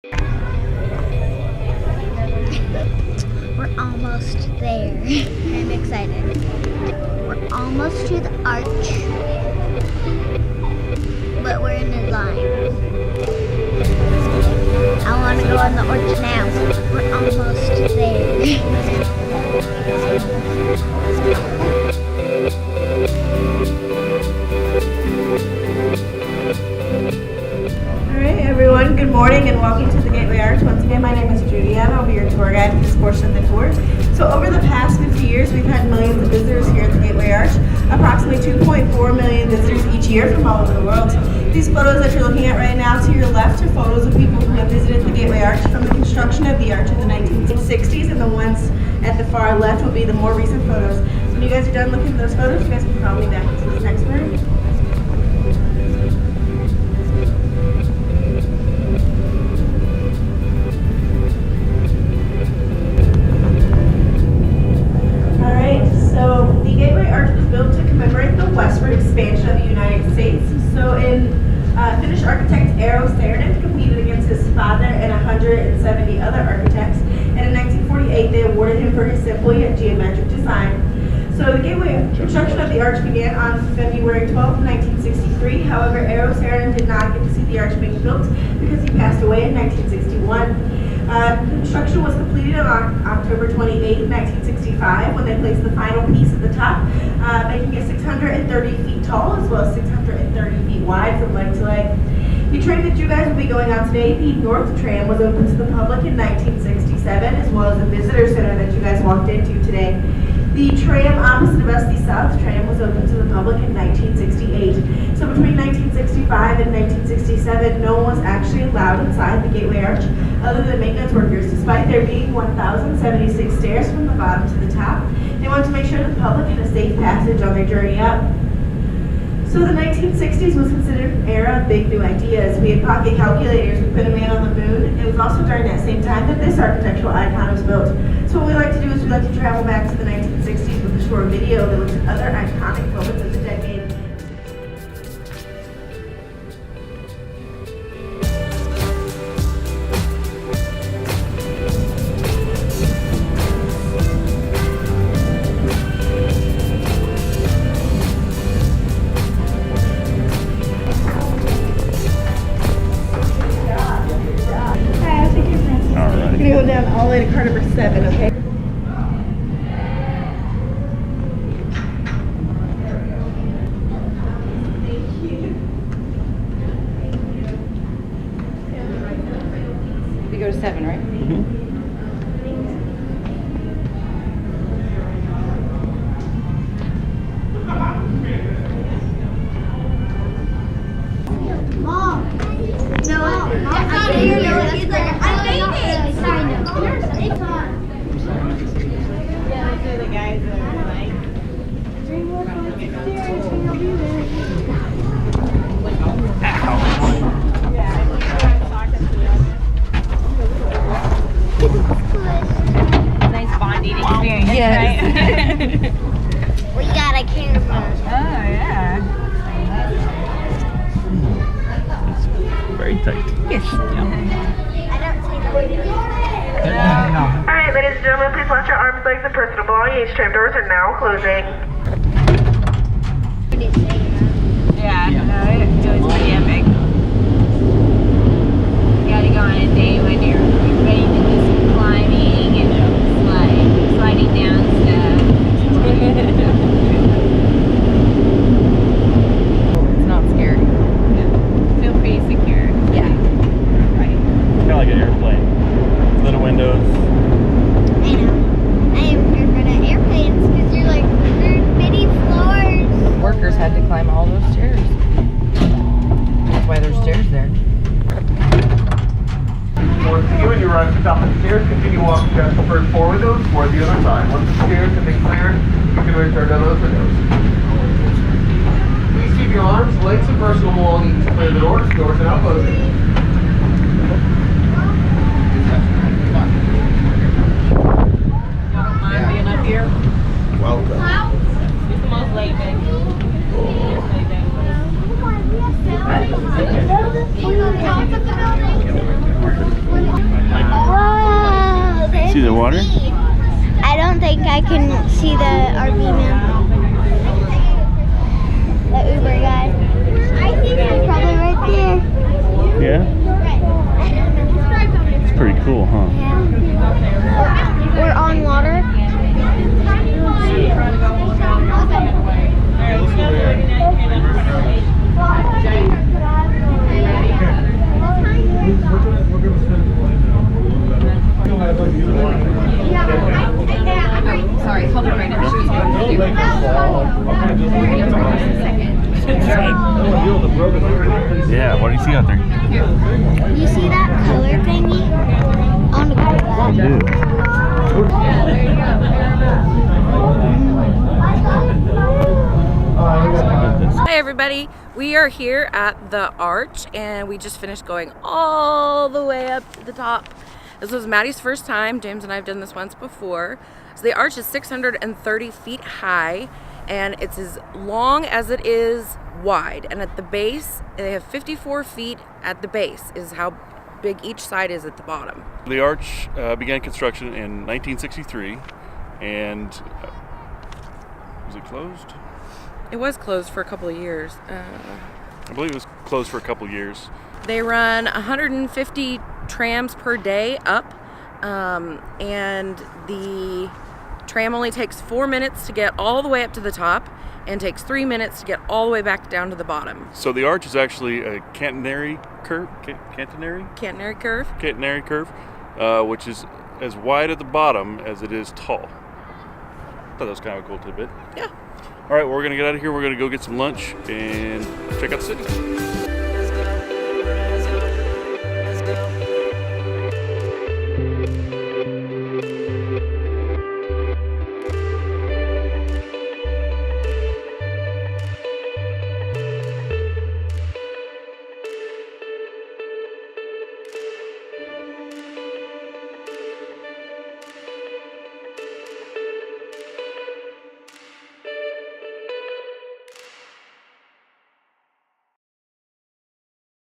We're almost there. I'm excited. We're almost to the arch, but we're in a line. I want to go on the arch now. We're almost there. Alright everyone, good morning and welcome to the Gateway Arch. Once again, my name is Judy and I'll be your tour guide for this portion of the tour. So over the past 50 years, we've had millions of visitors here at the Gateway Arch. Approximately 2.4 million visitors each year from all over the world. These photos that you're looking at right now to your left are photos of people who have visited the Gateway Arch from the construction of the arch in the 1960s, and the ones at the far left will be the more recent photos. When you guys are done looking at those photos, you guys can follow me back into this next room. So the Gateway Arch was built to commemorate the westward expansion of the United States. So in Finnish architect Eero Saarinen competed against his father and 170 other architects. And in 1948, they awarded him for his simple yet geometric design. So the Gateway construction of the arch began on February 12, 1963. However, Eero Saarinen did not get to see the arch being built because he passed away in 1961. Construction was completed on October 28, 1965, when they placed the final piece at the top, making it 630 feet tall as well as 630 feet wide from leg to leg. The train that you guys will be going on today, the North Tram, was opened to the public in 1967, as well as the visitor center that you guys walked into today. The tram opposite of us, the South Tram, was opened to the public in 1968. So between 1965 and 1967, no one was actually allowed inside the Gateway Arch other than maintenance workers, despite there being 1,076 stairs from the bottom to the top. They wanted to make sure the public had a safe passage on their journey up. So the 1960s was considered an era of big new ideas. We had pocket calculators, we put a man on the moon. It was also during that same time that this architectural icon was built. So what we like to do is we like to travel back to the 1960s with a short video that looks at other iconic moments of the decade. Go down all the way to car number 7, okay? We go to 7, right? Mom! No, that's not here. He's like, I'm baby! Yeah, those are the guys that are like, bring more fun upstairs and you'll be there. Yeah, I think I'm talking to them. Nice bonding experience, Yes. right? We got a camera. Oh, yeah. Very tight. Yes. I don't see the window. Alright, ladies and gentlemen, please watch your arms, legs, and personal belongings. Tram doors are now closing. Yeah, no, it was pretty epic. You gotta go on a day when you're ready to do some climbing and sliding down stuff. It's not scary. Feel pretty secure. Yeah. Right. Kind of like an airplane. Little windows. I know. I am here for the airplanes because you're like, there's many floors. Workers had to climb all those stairs. That's why there's stairs there. Once you and you run to the top of the stairs, continue walking past the first 4 windows toward the other side. Once the stairs have been cleared, you can return to those windows. Please keep your arms, legs, and personal belongings clear the doors. Doors are now closing. Y'all don't mind being up here? Welcome. It's the most laid back. Wait, See the water? I don't think I can see the RV man. The Uber guy. I think he's probably right there. Yeah? It's pretty cool, huh? Yeah. We're on water. Sorry, hold it right now. Yeah, what do you see out there? You see that color thingy? I want to go to that. Hi everybody, we are here at the Arch and we just finished going all the way up to the top. This was Maddie's first time. James and I have done this once before. So the Arch is 630 feet high and it's as long as it is wide, and at the base they have 54 feet at the base is how big each side is at the bottom. The Arch began construction in 1963, and was it closed? It was closed for a couple of years. I believe it was closed for a couple of years. They run 150 trams per day up, and the tram only takes 4 minutes to get all the way up to the top and takes 3 minutes to get all the way back down to the bottom. So the Arch is actually a catenary curve, Catenary curve. Which is as wide at the bottom as it is tall. I thought that was kind of a cool tidbit. Yeah. All right, well, we're gonna get out of here. We're gonna go get some lunch and check out the city.